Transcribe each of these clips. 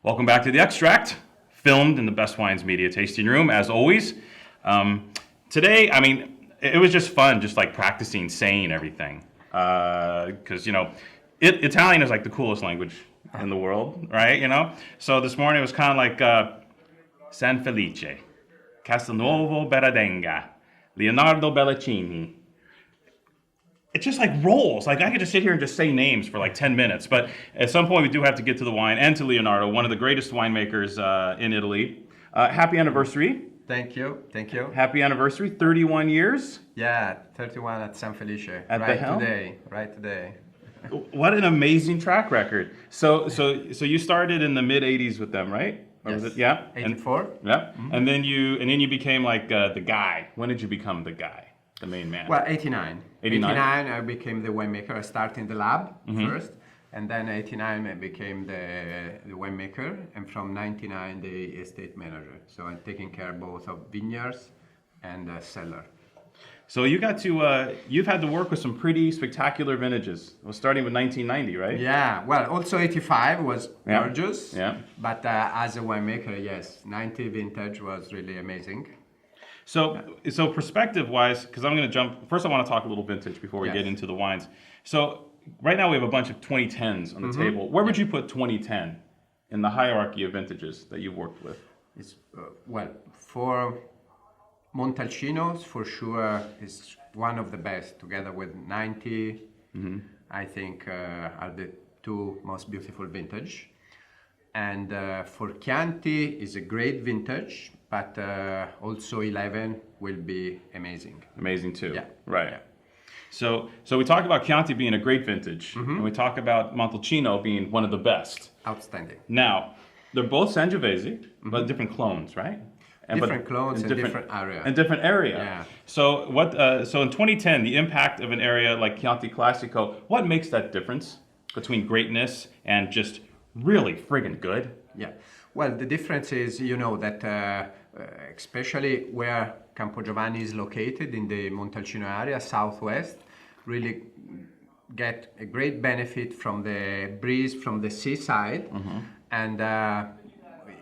Welcome back to The Extract, filmed in the Best Wines Media tasting room, as always. Today, it was just fun, just like practicing saying everything. Because, Italian is like the coolest language in the world, right? So this morning it was kind of like San Felice, Castelnuovo Beradenga, Leonardo Bellaccini. It just like rolls. Like I could just sit here and just say names for like 10 minutes. But at some point we do have to get to the wine and to Leonardo, one of the greatest winemakers in Italy. Happy anniversary. Thank you. Happy anniversary, 31 years. Yeah, 31 at San Felice. At the helm? Right today. What an amazing track record. So you started in the mid 80s with them, right? Or Yes. was it? Yeah. 84. Yeah. Mm-hmm. And then you became like the guy. When did you become the guy? The main man? Well, 89. 89? I became the winemaker. I started in the lab first, and then 89 I became the winemaker, and from 99 the estate manager. So I'm taking care both of vineyards and cellar. So you got to, you've had to work with some pretty spectacular vintages. Well, starting with 1990, right? Yeah, well, also 85 was gorgeous. Yeah. But as a winemaker, yes, 90 vintage was really amazing. So perspective-wise, because I'm going to jump, first I want to talk a little vintage before we get into the wines. So right now we have a bunch of 2010s on the table. Where would you put 2010 in the hierarchy of vintages that you've worked with? It's, for Montalcino, for sure, is one of the best, together with 90, I think are the two most beautiful vintage. And for Chianti is a great vintage, but also 11 will be amazing. Amazing too. Yeah. Right. Yeah. So we talk about Chianti being a great vintage, and we talk about Montalcino being one of the best. Outstanding. Now, they're both Sangiovese, but different clones, right? Different clones and different area. And different area. Yeah. So so in 2010, the impact of an area like Chianti Classico, what makes that difference between greatness and just really friggin' good? Yeah. Well, the difference is, that especially where Campo Giovanni is located in the Montalcino area, southwest, really get a great benefit from the breeze from the seaside. And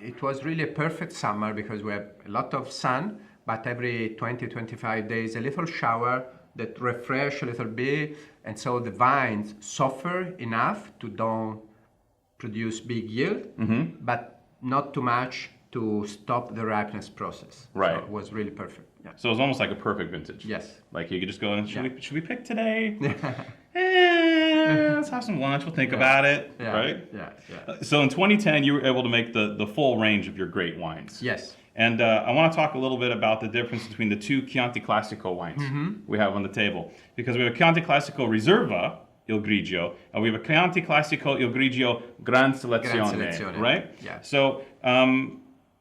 it was really a perfect summer because we have a lot of sun, but every 20-25 days a little shower that refresh a little bit, and so the vines suffer enough to don't produce big yield, but not too much to stop the ripeness process. Right. So it was really perfect. Yeah. So it's almost like a perfect vintage. Yes. Like you could just go and should we pick today? Let's have some lunch. We'll think about it. Yeah. Right. Yeah. So in 2010, you were able to make the full range of your great wines. Yes. And I want to talk a little bit about the difference between the two Chianti Classico wines we have on the table, because we have a Chianti Classico Riserva Il Grigio, and we have a Chianti Classico Il Grigio Gran Selezione, right? Yeah. So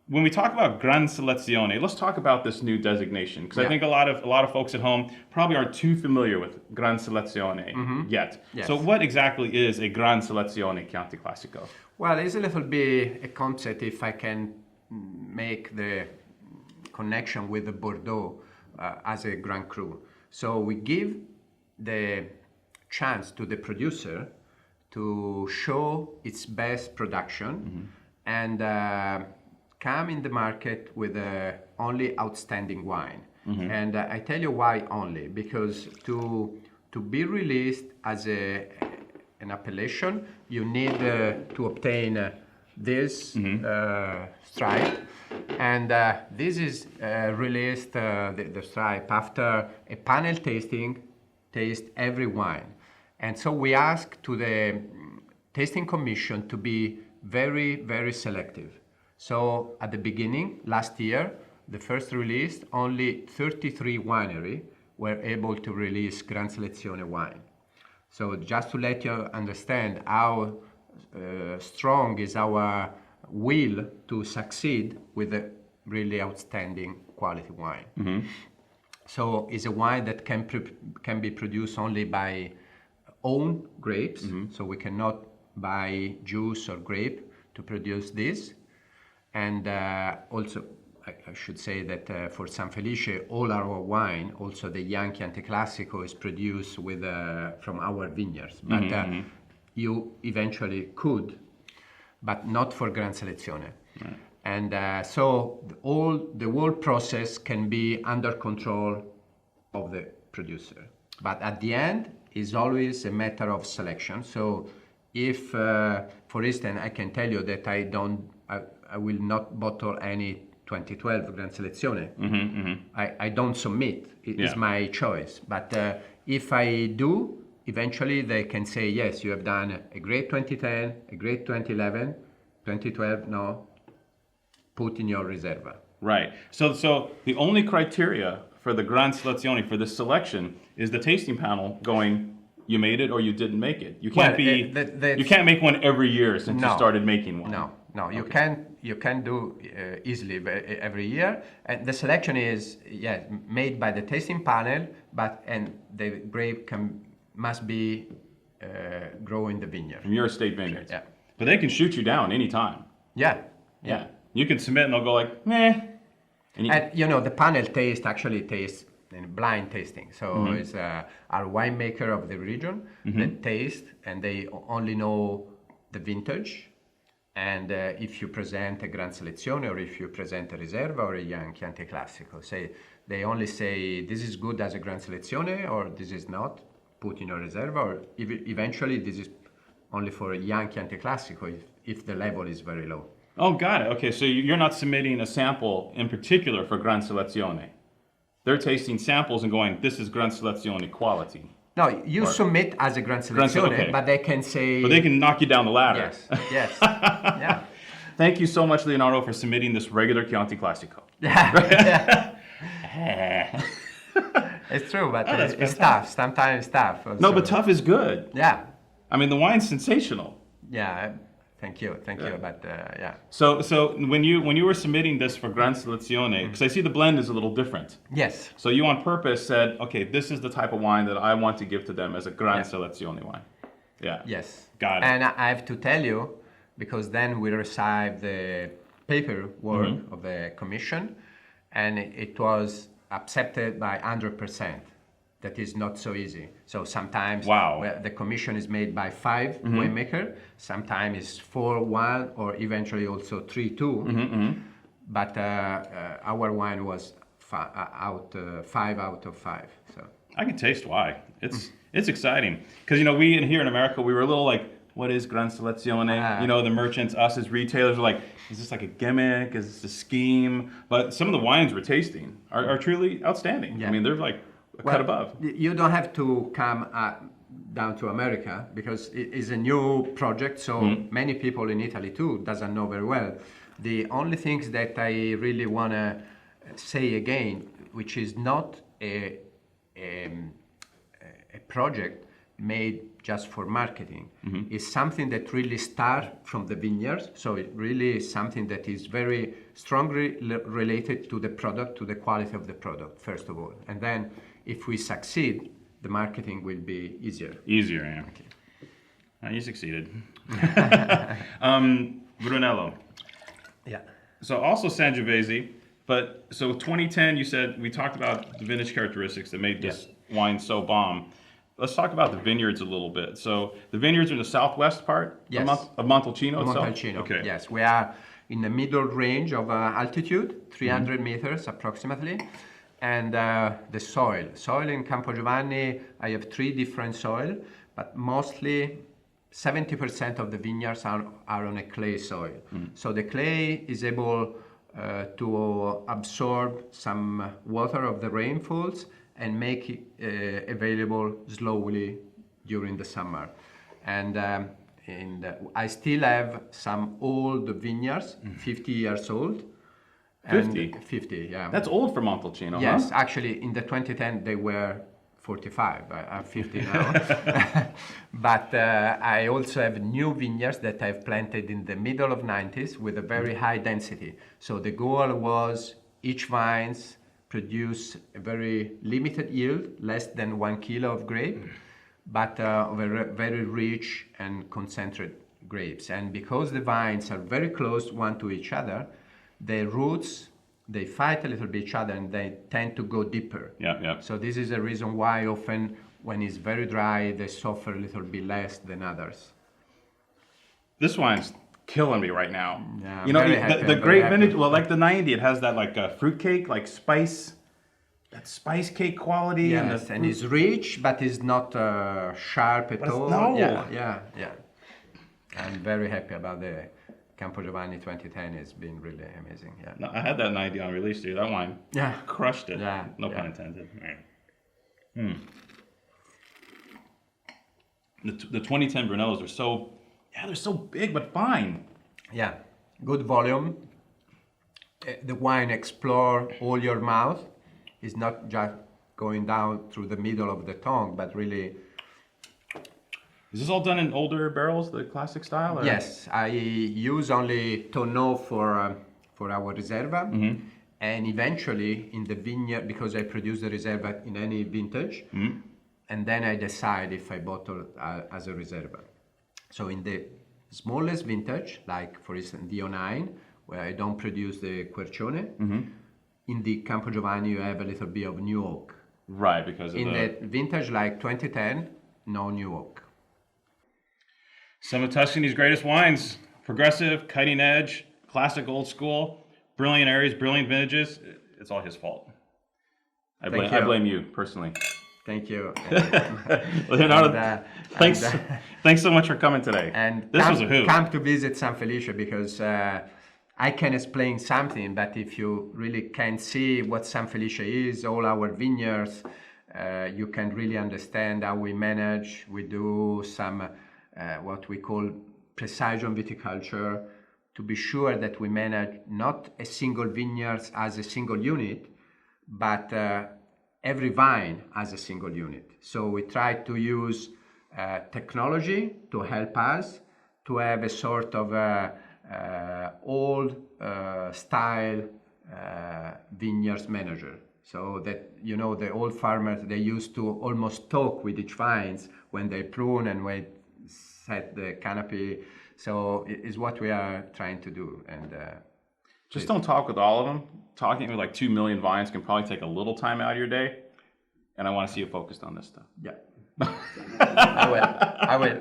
when we talk about Gran Selezione, let's talk about this new designation, because I think a lot of folks at home probably aren't too familiar with Gran Selezione yet. Yes. So what exactly is a Gran Selezione Chianti Classico? Well, it's a little bit a concept, if I can make the connection with the Bordeaux as a Grand Cru. So we give the chance to the producer to show its best production and come in the market with only outstanding wine. And I tell you why only, because to be released as an appellation, you need to obtain this stripe, and this is released, the stripe, after a panel tasting, taste every wine. And so we ask to the tasting commission to be very, very selective. So at the beginning, last year, the first release, only 33 wineries were able to release Gran Selezione wine. So just to let you understand how strong is our will to succeed with a really outstanding quality wine. So it's a wine that can be produced only by own grapes, so we cannot buy juice or grape to produce this. And also, I should say that for San Felice, all our wine, also the young Chianti Classico, is produced from our vineyards. But you eventually could but not for Gran Selezione. Right. And so the whole process can be under control of the producer. But at the end, it's always a matter of selection. So if, for instance, I can tell you that I will not bottle any 2012 Gran Selezione. I don't submit. It's my choice. But if I do, eventually they can say, yes, you have done a great 2010, a great 2011, 2012, no, put in your Riserva. Right. So the only criteria for the Gran Selezione, for this selection, is the tasting panel going, you made it or you didn't make it. You can't you can't make one every year since you started making one. No, you can do easily every year. And the selection is made by the tasting panel, and the grape must be grown in the vineyard. From your estate vineyards. Yeah. But they can shoot you down anytime. Yeah. You can submit and they'll go like, meh. And the panel actually tastes in blind tasting. So it's our winemaker of the region that taste, and they only know the vintage. And if you present a Gran Selezione, or if you present a Riserva or a young Chianti Classico, they only say this is good as a Gran Selezione, or this is not, put in a Riserva, or eventually this is only for a young Chianti Classico if the level is very low. Oh, got it. Okay, so you're not submitting a sample in particular for Gran Selezione. They're tasting samples and going, this is Gran Selezione quality. No, you submit as a Gran Selezione, but they can say... But they can knock you down the ladder. Yes. Yeah. Thank you so much, Leonardo, for submitting this regular Chianti Classico. Yeah. It's true, but it's tough. Sometimes tough. Also. No, but tough is good. Yeah. I mean, the wine's sensational. Yeah. Thank you. But yeah. So when you were submitting this for Gran Selezione, because I see the blend is a little different. Yes. So you on purpose said, okay, this is the type of wine that I want to give to them as a Gran Selezione wine. Yeah. Yes. Got it. And I have to tell you, because then we received the paperwork of the commission, and it was accepted by 100%. That is not so easy. So sometimes the commission is made by 5 winemakers, sometimes it's 4-1, or eventually also 3-2. But our wine was 5 out of 5. So I can taste why. It's exciting because we here in America we were a little like, what is Gran Selezione? The merchants, us as retailers, were like, is this like a gimmick? Is this a scheme? But some of the wines we're tasting are truly outstanding. Yeah. I mean, they're like cut above. You don't have to come down to America because it is a new project, so many people in Italy too doesn't know very well. The only things that I really want to say again, which is not a project made just for marketing, is something that really starts from the vineyards. So it really is something that is very strongly related to the product, to the quality of the product, first of all. And then if we succeed, the marketing will be easier. Easier, yeah. Okay. You succeeded. Brunello. Yeah. So also Sangiovese, but so 2010, you said, we talked about the vintage characteristics that made this wine so bomb. Let's talk about the vineyards a little bit. So the vineyards are in the southwest part of Montalcino itself? Montalcino, okay. Yes. We are in the middle range of altitude, 300 meters approximately. And the soil. Soil in Campo Giovanni, I have 3 different soil, but mostly 70% of the vineyards are on a clay soil. So the clay is able to absorb some water of the rainfalls and make it available slowly during the summer. And I still have some old vineyards, 50 years old. 50? 50, yeah. That's old for Montalcino, yes, huh? Actually, in the 2010, they were 45. I'm 50 now. But I also have new vineyards that I've planted in the middle of 90s with a very high density. So the goal was each vines produce a very limited yield, less than 1 kilo of grape, but very rich and concentrated grapes. And because the vines are very close one to each other, the roots, they fight a little bit each other and they tend to go deeper. Yeah. So this is a reason why often when it's very dry, they suffer a little bit less than others. This wine's killing me right now. Yeah, you know, very the, happy, the very great happy. vintage, well, like the 90, it has that like fruit cake, like spice, that spice cake quality. Yes, and it's rich, but it's not sharp at all. No. Yeah. I'm very happy about the Campo Giovanni 2010. It's been really amazing. Yeah. No, I had that 90 on release, dude. That wine crushed it. Yeah, No yeah. pun intended. Right. The 2010 Brunelos are so, they're so big but fine. Yeah, good volume. The wine explore all your mouth. It's not just going down through the middle of the tongue, but really. Is this all done in older barrels, the classic style? Or? Yes, I use only tonneau for our Reserva, and eventually in the vineyard, because I produce the Reserva in any vintage, and then I decide if I bottle as a Reserva. So in the smallest vintage, like for instance the 09, where I don't produce the Quercione, in the Campo Giovanni you have a little bit of new oak. Right, because of in the vintage like 2010, no new oak. Some of Tuscany's greatest wines: progressive, cutting edge, classic, old school, brilliant areas, brilliant vintages. It's all his fault. I blame you personally. Thank you. Leonardo, thanks so much for coming today. And this was a hoot. Come to visit San Felice, because I can explain something, but if you really can see what San Felice is, all our vineyards, you can really understand how we manage. We do some what we call precision viticulture, to be sure that we manage not a single vineyard as a single unit, but every vine as a single unit. So we try to use technology to help us to have a sort of old style vineyards manager. So that, you know, the old farmers, they used to almost talk with each vines when they prune and when set the canopy. So it is what we are trying to do. And just don't talk with all of them. Talking with like 2 million vines can probably take a little time out of your day. And I want to see you focused on this stuff. Yeah. I will.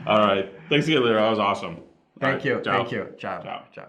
All right. Thanks again, Leo. That was awesome. Thank you. Ciao. Thank you. Ciao. Ciao. Ciao.